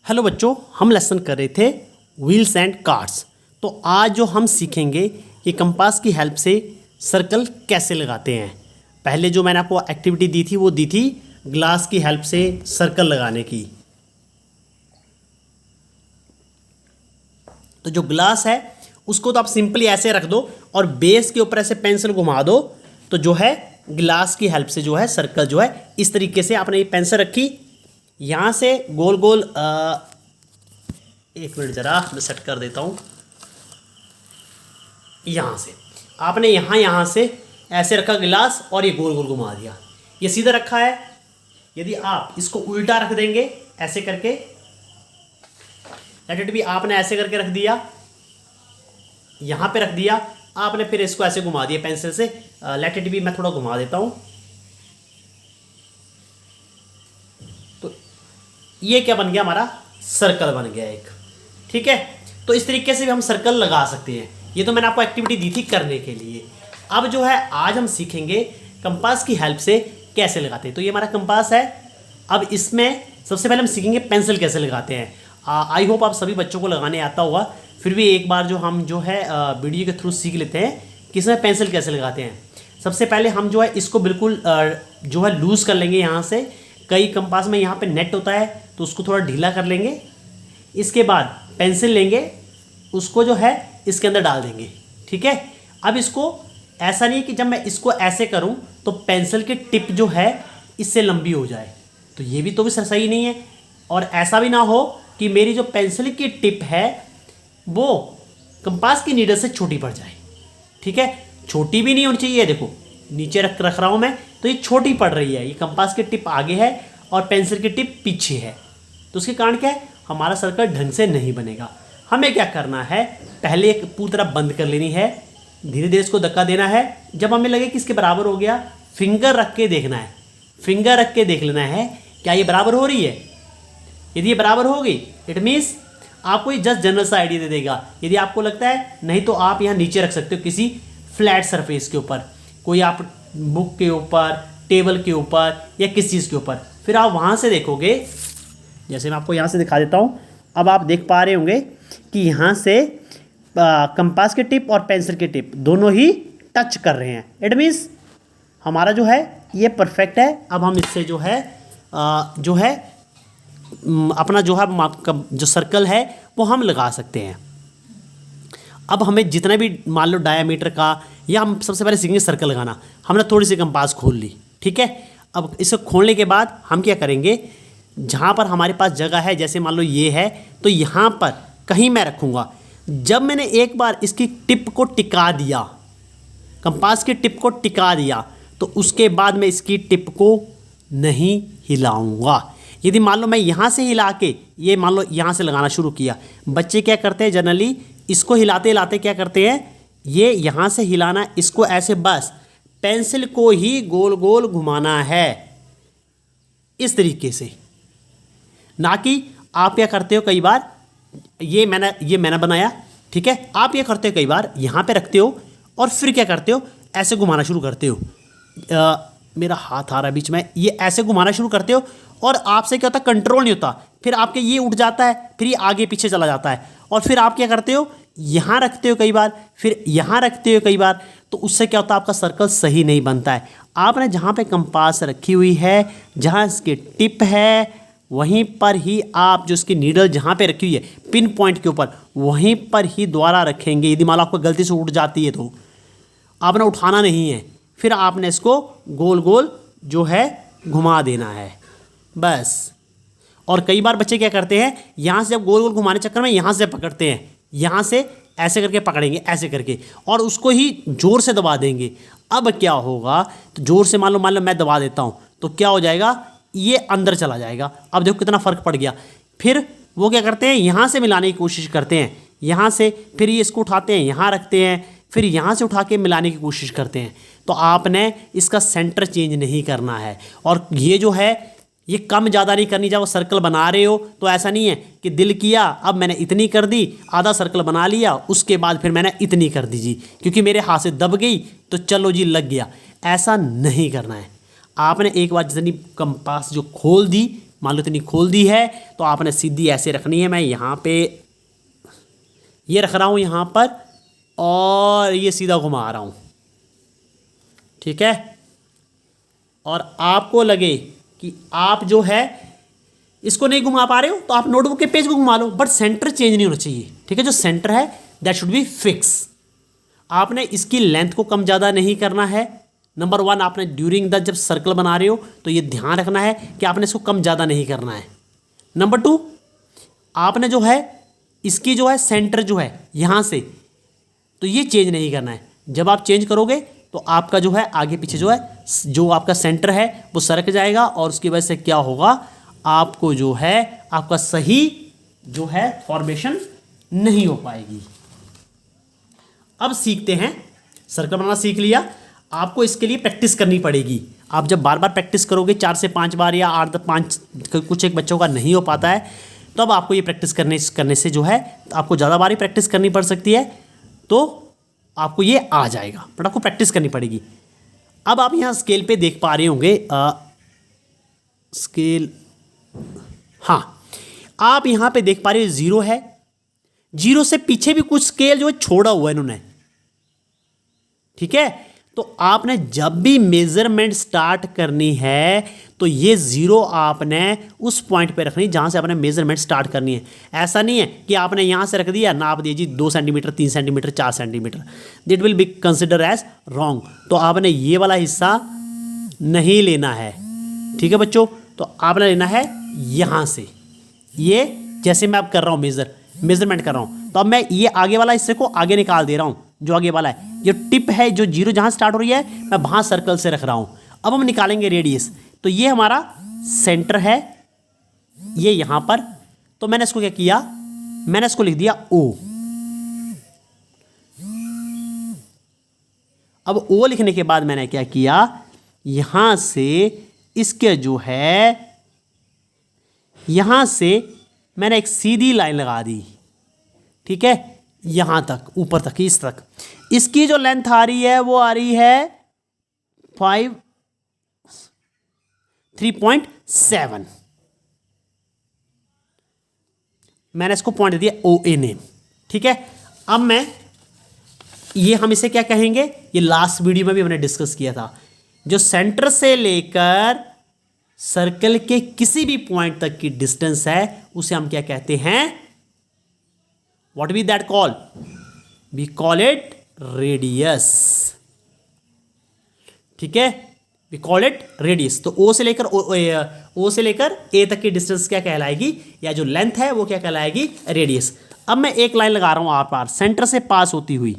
Hello बच्चों, हम lesson कर रहे थे व्हील्स एंड कार्ड्स। तो आज जो हम सीखेंगे कि कंपास की हेल्प से सर्कल कैसे लगाते हैं। पहले जो मैंने आपको एक्टिविटी दी थी वो दी थी ग्लास की हेल्प से सर्कल लगाने की। तो जो ग्लास है उसको तो आप सिंपली ऐसे रख दो और बेस के ऊपर ऐसे पेंसिल घुमा दो, तो जो है ग्लास की हेल्प से जो है सर्कल जो है इस तरीके से आपने ये पेंसिल रखी, यहाँ से गोल गोल एक मिनट ज़रा मैं सेट कर देता हूँ। यहाँ से आपने यहाँ से ऐसे रखा गिलास और ये गोल गोल घुमा दिया, ये सीधा रखा है। यदि आप इसको उल्टा रख देंगे ऐसे करके, लेट इट बी, आपने ऐसे करके रख दिया, यहाँ पे रख दिया आपने, फिर इसको ऐसे घुमा दिया पेंसिल से। लेट इट बी, मैं थोड़ा घुमा देता हूँ। तो ये क्या बन गया, हमारा सर्कल बन गया एक। ठीक है, तो इस तरीके से भी हम सर्कल लगा सकते हैं। ये तो मैंने आपको एक्टिविटी दी थी करने के लिए। अब जो है आज हम सीखेंगे कंपास की हेल्प से कैसे लगाते हैं। तो ये हमारा कंपास है। अब इसमें सबसे पहले हम सीखेंगे पेंसिल कैसे लगाते हैं। आई होप आप सभी बच्चों को लगाने आता होगा, फिर भी एक बार जो हम जो है वीडियो के थ्रू सीख लेते हैं कि इसमें पेंसिल कैसे लगाते हैं। सबसे पहले हम जो है इसको बिल्कुल जो है लूज़ कर लेंगे यहाँ से। कई कंपास में यहाँ पे नेट होता है तो उसको थोड़ा ढीला कर लेंगे। इसके बाद पेंसिल लेंगे, उसको जो है इसके अंदर डाल देंगे। ठीक है, अब इसको ऐसा नहीं कि जब मैं इसको ऐसे करूं तो पेंसिल की टिप जो है इससे लंबी हो जाए, तो ये भी तो भी सही नहीं है। और ऐसा भी ना हो कि मेरी जो पेंसिल की टिप है वो कंपास की नीडल से छोटी पड़ जाए। ठीक है, छोटी भी नहीं होनी चाहिए। देखो नीचे रख रहा हूँ मैं, तो ये छोटी पड़ रही है। ये कंपास की टिप आगे है और पेंसिल की टिप पीछे है, तो उसके कारण क्या है, हमारा सर्कल ढंग से नहीं बनेगा। हमें क्या करना है, पहले एक पूरी तरह बंद कर लेनी है, धीरे धीरे इसको धक्का देना है। जब हमें लगे कि इसके बराबर हो गया, फिंगर रख के देखना है। फिंगर रख के देख लेना है क्या ये बराबर हो रही है। यदि ये बराबर होगी इट मीन्स आपको ये जस्ट जनरल सा आइडिया दे देगा। यदि आपको लगता है नहीं तो आप यहाँ नीचे रख सकते हो किसी फ्लैट सरफेस के ऊपर, कोई आप बुक के ऊपर, टेबल के ऊपर या किस चीज़ के ऊपर। फिर आप वहाँ से देखोगे, जैसे मैं आपको यहाँ से दिखा देता हूँ। अब आप देख पा रहे होंगे कि यहाँ से कंपास की टिप और पेंसिल की टिप दोनों ही टच कर रहे हैं। इट मीन्स हमारा जो है ये परफेक्ट है। अब हम इससे जो है अपना जो है जो सर्कल है वो हम लगा सकते हैं। अब हमें जितना भी मान लो डायामीटर का, या हम सबसे पहले सीखेंगे सर्कल लगाना। हमने थोड़ी सी कंपास खोल ली। ठीक है, अब इसे खोलने के बाद हम क्या करेंगे, जहाँ पर हमारे पास जगह है, जैसे मान लो ये है, तो यहाँ पर कहीं मैं रखूँगा। जब मैंने एक बार इसकी टिप को टिका दिया, कंपास की टिप को टिका दिया, तो उसके बाद मैं इसकी टिप को नहीं हिलाऊंगा। यदि मान लो मैं यहाँ से हिला के, ये मान लो यहाँ से लगाना शुरू किया, बच्चे क्या करते हैं जनरली इसको हिलाते हिलाते क्या करते हैं, ये यहाँ से हिलाना, इसको ऐसे बस पेंसिल को ही गोल गोल घुमाना है इस तरीके से। ना कि आप क्या करते हो कई बार, ये मैंने बनाया। ठीक है, आप ये करते हो कई बार यहाँ पे रखते हो और फिर क्या करते हो, ऐसे घुमाना शुरू करते हो। मेरा हाथ आ रहा है बीच में, ये ऐसे घुमाना शुरू करते हो और आपसे क्या होता है, कंट्रोल नहीं होता। फिर आपके ये उठ जाता है, फिर ये आगे पीछे चला जाता है, और फिर आप क्या करते हो, यहाँ रखते हो कई बार, फिर यहाँ रखते हो कई बार। तो उससे क्या होता है, आपका सर्कल सही नहीं बनता है। आपने जहाँ पे कंपास रखी हुई है, जहाँ इसकी टिप है, वहीं पर ही आप जो इसकी नीडल जहाँ पे रखी हुई है पिन पॉइंट के ऊपर, वहीं पर ही द्वारा रखेंगे। यदि मान लो आपको गलती से उठ जाती है तो आपने उठाना नहीं है, फिर आपने इसको गोल गोल जो है घुमा देना है बस। और कई बार बच्चे क्या करते हैं, यहाँ से जब गोल गोल घुमाने चक्कर में यहाँ से पकड़ते हैं, यहाँ से ऐसे करके पकड़ेंगे, ऐसे करके, और उसको ही ज़ोर से दबा देंगे। अब क्या होगा, तो ज़ोर से मान लो मैं दबा देता हूँ, तो क्या हो जाएगा, ये अंदर चला जाएगा। अब देखो कितना फ़र्क पड़ गया। फिर वो क्या करते हैं, यहाँ से मिलाने की कोशिश करते हैं, यहाँ से, फिर ये इसको उठाते हैं, यहाँ रखते हैं, फिर यहाँ से उठा के मिलाने की कोशिश करते हैं। तो आपने इसका सेंटर चेंज नहीं करना है। और ये जो है ये कम ज़्यादा नहीं करनी। जब वो सर्कल बना रहे हो तो ऐसा नहीं है कि दिल किया अब मैंने इतनी कर दी, आधा सर्कल बना लिया, उसके बाद फिर मैंने इतनी कर दी जी, क्योंकि मेरे हाथ से दब गई तो चलो जी लग गया। ऐसा नहीं करना है। आपने एक बार जितनी कंपास जो खोल दी, मान लो इतनी खोल दी है, तो आपने सीधी ऐसे रखनी है। मैं यहाँ पे ये रख रहा हूँ यहाँ पर, और ये सीधा घुमा रहा हूँ, ठीक है। और आपको लगे कि आप जो है इसको नहीं घुमा पा रहे हो, तो आप नोटबुक के पेज को घुमा लो, बट सेंटर चेंज नहीं होना चाहिए, ठीक है। जो सेंटर है दैट शुड बी फिक्स। आपने इसकी लेंथ को कम ज़्यादा नहीं करना है। नंबर 1, आपने ड्यूरिंग द जब सर्कल बना रहे हो तो ये ध्यान रखना है कि आपने इसको कम ज़्यादा नहीं करना है। नंबर 2, आपने जो है इसकी जो है सेंटर जो है यहाँ से, तो ये चेंज नहीं करना है। जब आप चेंज करोगे तो आपका जो है आगे पीछे जो है जो आपका सेंटर है वो सरक जाएगा, और उसकी वजह से क्या होगा, आपको जो है आपका सही जो है फॉर्मेशन नहीं हो पाएगी। अब सीखते हैं, सर्कल बनाना सीख लिया, आपको इसके लिए प्रैक्टिस करनी पड़ेगी। आप जब बार बार प्रैक्टिस करोगे 4 से 5 बार या 8 से 5, कुछ एक बच्चों का नहीं हो पाता है, तो अब आपको ये प्रैक्टिस करने से जो है आपको ज़्यादा बार ही प्रैक्टिस करनी पड़ सकती है, तो आपको ये आ जाएगा, बट आपको प्रैक्टिस करनी पड़ेगी। अब आप यहाँ स्केल पे देख पा रहे होंगे, स्केल, हाँ, आप यहाँ पे देख पा रहे हो 0 है। 0 से पीछे भी कुछ स्केल जो है छोड़ा हुआ है इन्होंने, ठीक है। तो आपने जब भी मेजरमेंट स्टार्ट करनी है तो ये 0 आपने उस पॉइंट पे रखनी जहां से आपने मेजरमेंट स्टार्ट करनी है। ऐसा नहीं है कि आपने यहां से रख दिया, नाप दिया जी 2 centimetre, 3 centimetre, 4 centimetre, that will be consider as wrong. तो आपने ये वाला हिस्सा नहीं लेना है, ठीक है बच्चों। तो आपने लेना है यहां से, ये जैसे मैं अब कर रहा हूं मेजरमेंट कर रहा हूं, तो अब मैं ये आगे वाला हिस्से को आगे निकाल दे रहा हूं, जो आगे वाला है, जो टिप है, जो 0 जहां स्टार्ट हो रही है, मैं वहां सर्कल से रख रहा हूं। अब हम निकालेंगे रेडियस, तो ये हमारा सेंटर है, ये यहां पर, तो मैंने इसको क्या किया, मैंने इसको लिख दिया O। अब O लिखने के बाद मैंने क्या किया, यहां से इसके जो है यहां से मैंने एक सीधी लाइन लगा दी, ठीक है, यहां तक, ऊपर तक, इस तक। इसकी जो लेंथ आ रही है वो आ रही है 3.7। मैंने इसको पॉइंट दे दिया OA नेम, ठीक है। अब मैं ये, हम इसे क्या कहेंगे, ये लास्ट वीडियो में भी हमने डिस्कस किया था, जो सेंटर से लेकर सर्कल के किसी भी पॉइंट तक की डिस्टेंस है उसे हम क्या कहते हैं, what we that call, we call it radius, ठीक है, वी कॉल इट रेडियस। तो O से लेकर A तक की डिस्टेंस क्या कहलाएगी, या जो लेंथ है वो क्या कहलाएगी, रेडियस। अब मैं एक लाइन लगा रहा हूं आर पार, सेंटर से पास होती हुई,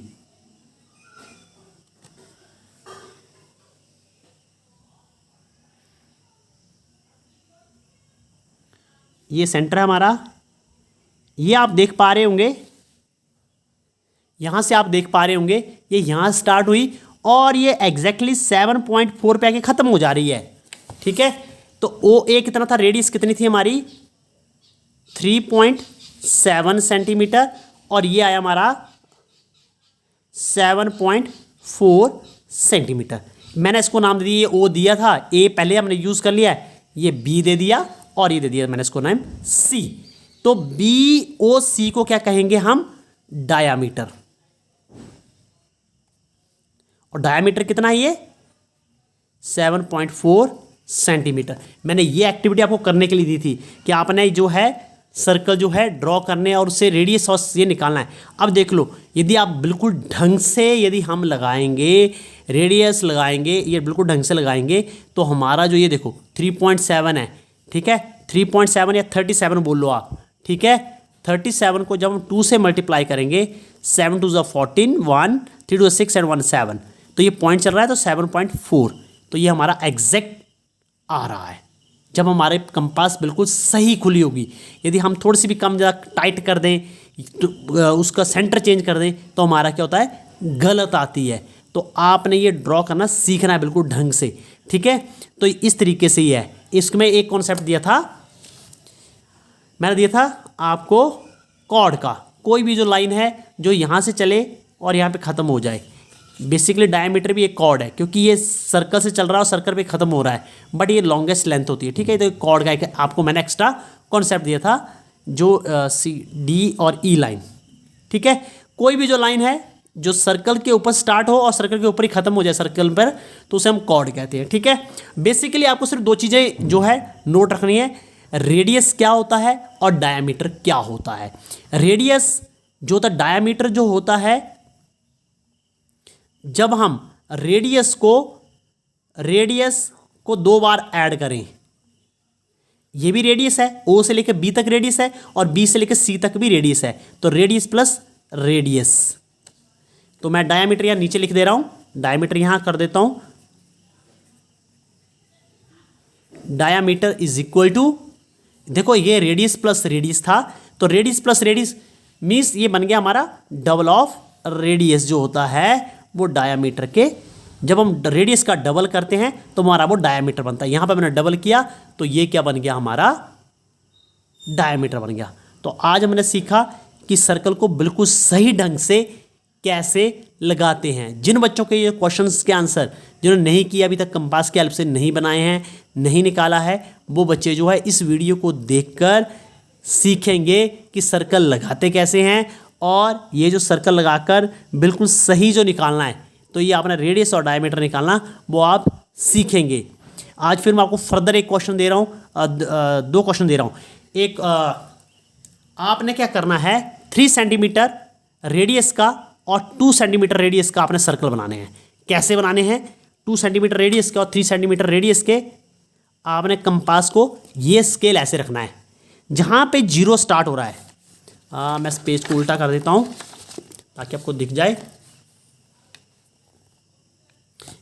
ये सेंटर है हमारा, ये आप देख पा रहे होंगे, यहां से आप देख पा रहे होंगे ये यहां स्टार्ट हुई और ये एग्जैक्टली 7.4 पे आके खत्म हो जा रही है, ठीक है। तो OA कितना था, रेडियस कितनी थी हमारी, 3.7 सेंटीमीटर, और ये आया हमारा 7.4 सेंटीमीटर। मैंने इसको नाम दे दिया, O दिया था, A पहले हमने यूज कर लिया है, ये B दे दिया, और ये दे दिया मैंने इसको नाम C। तो BOC को क्या कहेंगे हम, डायामीटर। और डायामीटर कितना है ये, 7.4 सेंटीमीटर। मैंने ये एक्टिविटी आपको करने के लिए दी थी कि आपने जो है सर्कल जो है ड्रॉ करने और उससे रेडियस और ये निकालना है। अब देख लो, यदि आप बिल्कुल ढंग से यदि हम लगाएंगे, रेडियस लगाएंगे, ये बिल्कुल ढंग से लगाएंगे, तो हमारा जो ये देखो 3.7 है, ठीक है, 3.7 या 37 बोल लो आप, ठीक है। 37 को जब हम 2 से मल्टीप्लाई करेंगे, 7 2 14, 1 3 2 6 एंड 1 7, तो ये पॉइंट चल रहा है, तो 7.4, तो ये हमारा एग्जैक्ट आ रहा है। जब हमारे कंपास बिल्कुल सही खुली होगी, यदि हम थोड़ी सी भी कम ज़्यादा टाइट कर दें, तो उसका सेंटर चेंज कर दें, तो हमारा क्या होता है, गलत आती है। तो आपने ये ड्रॉ करना सीखना है बिल्कुल ढंग से, ठीक है। तो इस तरीके से ही है। इसमें एक कॉन्सेप्ट दिया था, मैंने दिया था आपको कॉर्ड का, कोई भी जो लाइन है जो यहाँ से चले और यहाँ पे ख़त्म हो जाए, बेसिकली डायमीटर भी एक कॉर्ड है, क्योंकि ये सर्कल से चल रहा है और सर्कल पे ख़त्म हो रहा है, बट ये लॉन्गेस्ट लेंथ होती है, ठीक है। तो कॉर्ड का एक आपको मैंने एक्स्ट्रा कॉन्सेप्ट दिया था, जो सी डी और ई लाइन, ठीक है। कोई भी जो लाइन है जो सर्कल के ऊपर स्टार्ट हो और सर्कल के ऊपर ही खत्म हो जाए सर्कल पर, तो उसे हम कॉर्ड कहते हैं, ठीक है। बेसिकली आपको सिर्फ दो चीज़ें जो है नोट रखनी है, रेडियस क्या होता है और डायमीटर क्या होता है। रेडियस जो होता है, डायमीटर जो होता है, जब हम रेडियस को दो बार ऐड करें, ये भी रेडियस है, ओ से लेकर बी तक रेडियस है और बी से लेकर सी तक भी रेडियस है, तो रेडियस प्लस रेडियस। तो मैं डायमीटर यहां नीचे लिख दे रहा हूं, डायमीटर यहां कर देता हूं, डायमीटर इज इक्वल टू, देखो ये रेडियस प्लस रेडियस था, तो रेडियस प्लस रेडियस मीन्स ये बन गया हमारा डबल ऑफ रेडियस जो होता है वो डायमीटर के। जब हम रेडियस का डबल करते हैं तो हमारा वो डायमीटर बनता है। यहां पर मैंने डबल किया तो ये क्या बन गया, हमारा डायमीटर बन गया। तो आज हमने सीखा कि सर्कल को बिल्कुल सही ढंग से कैसे लगाते हैं। जिन बच्चों के ये क्वेश्चंस के आंसर जिन्होंने नहीं किया अभी तक, कंपास की हेल्प से नहीं बनाए हैं, नहीं निकाला है, वो बच्चे जो है इस वीडियो को देखकर सीखेंगे कि सर्कल लगाते कैसे हैं, और ये जो सर्कल लगाकर बिल्कुल सही जो निकालना है, तो ये आपने रेडियस और डायमीटर निकालना वो आप सीखेंगे। आज फिर मैं आपको फर्दर एक क्वेश्चन दे रहा हूँ, दो क्वेश्चन दे रहा हूँ। एक आपने क्या करना है, 3 सेंटीमीटर रेडियस का और 2 सेंटीमीटर रेडियस का आपने सर्कल बनाने हैं। कैसे बनाने हैं, 2 सेंटीमीटर रेडियस के और 3 सेंटीमीटर रेडियस के, आपने कंपास को ये स्केल ऐसे रखना है, जहाँ पे 0 स्टार्ट हो रहा है। मैं इस पेज को उल्टा कर देता हूँ ताकि आपको दिख जाए।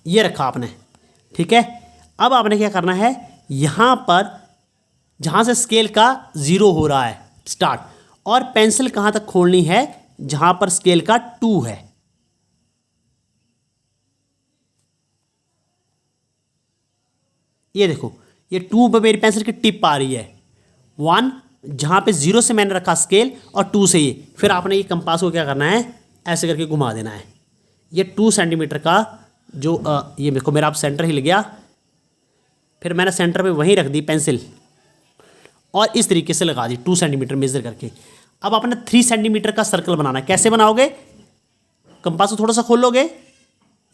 ये रखा आपने, ठीक है। अब आपने क्या करना है, यहाँ पर जहाँ से स्केल का 0 हो रहा है स्टार्ट, और पेंसिल कहाँ तक खोलनी है, जहाँ पर स्केल का 2 है। ये देखो, ये 2 पे मेरी पेंसिल की टिप आ रही है, 1 जहाँ पे 0 से मैंने रखा स्केल और 2 से ये, फिर आपने ये कंपास को क्या करना है, ऐसे करके घुमा देना है। ये 2 सेंटीमीटर का जो ये देखो मेरा आप सेंटर हिल गया, फिर मैंने सेंटर पे वहीं रख दी पेंसिल और इस तरीके से लगा दी 2 सेंटीमीटर मेजर करके। अब आपने 3 सेंटीमीटर का सर्कल बनाना है। कैसे बनाओगे, कंपास को थोड़ा सा खोल लोगे,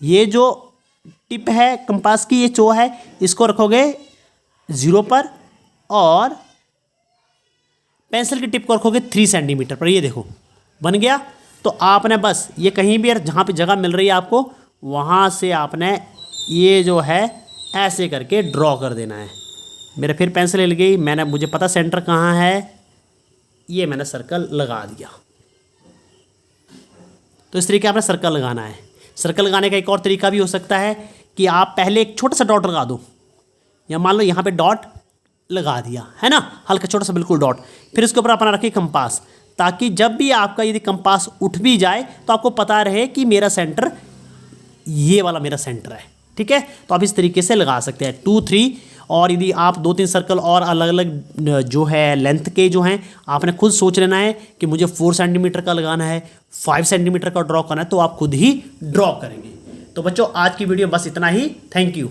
ये जो टिप है कंपास की, ये चो है, इसको रखोगे 0 पर और पेंसिल की टिप को रखोगे 3 सेंटीमीटर पर। ये देखो बन गया। तो आपने बस ये कहीं भी जहाँ पे जगह मिल रही है आपको, वहाँ से आपने ये जो है ऐसे करके ड्रॉ कर देना है। मेरे फिर पेंसिल हिल गई, मुझे पता सेंटर कहाँ है, ये मैंने सर्कल लगा दिया। तो इस तरीके आपने सर्कल लगाना है। सर्कल लगाने का एक और तरीका भी हो सकता है कि आप पहले एक छोटा सा डॉट लगा दो, या मान लो यहाँ पे डॉट लगा दिया है ना, हल्का छोटा सा बिल्कुल डॉट, फिर इसके ऊपर अपना रखिए कंपास, ताकि जब भी आपका यदि कंपास उठ भी जाए तो आपको पता रहे कि मेरा सेंटर ये वाला मेरा सेंटर है, ठीक है। तो आप इस तरीके से लगा सकते हैं 2, 3, और यदि आप 2-3 सर्कल और अलग अलग जो है लेंथ के जो हैं, आपने खुद सोच लेना है कि मुझे 4 सेंटीमीटर का लगाना है, 5 सेंटीमीटर का ड्रॉ करना है, तो आप खुद ही ड्रॉ करेंगे। तो बच्चों आज की वीडियो बस इतना ही। Thank you.